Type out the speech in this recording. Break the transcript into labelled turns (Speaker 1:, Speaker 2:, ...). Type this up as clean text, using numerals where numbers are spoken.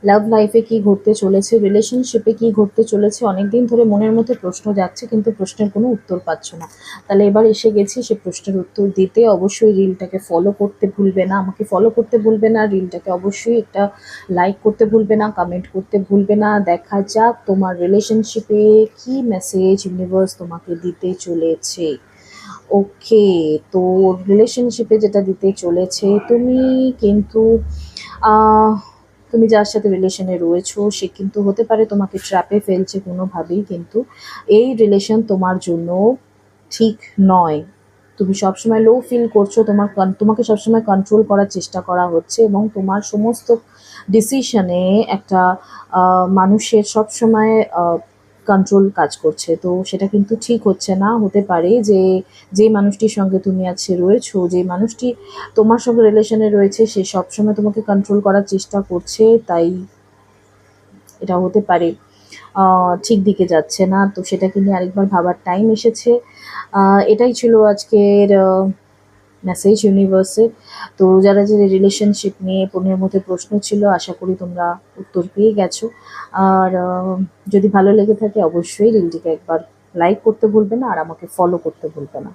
Speaker 1: লাভ লাইফে কি ঘটতে চলেছে, রিলেশনশিপে কি ঘটতে চলেছে, অনেকদিন ধরে মনের মধ্যে প্রশ্ন যাচ্ছে কিন্তু প্রশ্নের কোনো উত্তর পাচ্ছ না। তাহলে এবার এসে গেছি সে প্রশ্নের উত্তর দিতে। অবশ্যই রিলটাকে ফলো করতে ভুলবে না, আমাকে ফলো করতে ভুলবে না, রিলটাকে অবশ্যই একটা লাইক করতে ভুলবে না, কমেন্ট করতে ভুলবে না। দেখা যাক তোমার রিলেশনশিপে কি মেসেজ ইউনিভার্স তোমাকে দিতে চলেছে। ওকে, তো রিলেশনশিপে যেটা দিতে চলেছে, তুমি কিন্তু আহ, তুমি যার সাথে রিলেশনে রয়েছো সে কিন্তু হতে পারে তোমাকে ট্র্যাপে ফেলছে কোনোভাবেই, কিন্তু এই রিলেশন তোমার জন্য ঠিক নয়। তুমি সবসময় লো ফিল করছো, তোমাকে সবসময় কন্ট্রোল করার চেষ্টা করা হচ্ছে এবং তোমার সমস্ত ডিসিশনে একটা মানুষের সবসময় কন্ট্রোল কাজ করছে। তো সেটা কিন্তু ঠিক হচ্ছে না। হতে পারে যে যে মানুষটির সঙ্গে তুমি আজকে রয়েছো, যে মানুষটি তোমার সঙ্গে রিলেশনে রয়েছে, সে সবসময় তোমাকে কন্ট্রোল করার চেষ্টা করছে, তাই এটা হতে পারে ঠিক দিকে যাচ্ছে না। তো সেটাকে নিয়ে আরেকবার ভাবার টাইম এসেছে। এটাই ছিল আজকের মেসেজ ইউনিভার্সে। তো যারা রিলেশনশিপ নিয়ে মনের মধ্যে প্রশ্ন ছিল, আশা করি তোমরা উত্তর পেয়ে গেছো। আর যদি ভালো লেগে থাকে অবশ্যই রিলটিকে একবার লাইক করতে ভুলবে না আর আমাকে ফলো করতে ভুলবে না।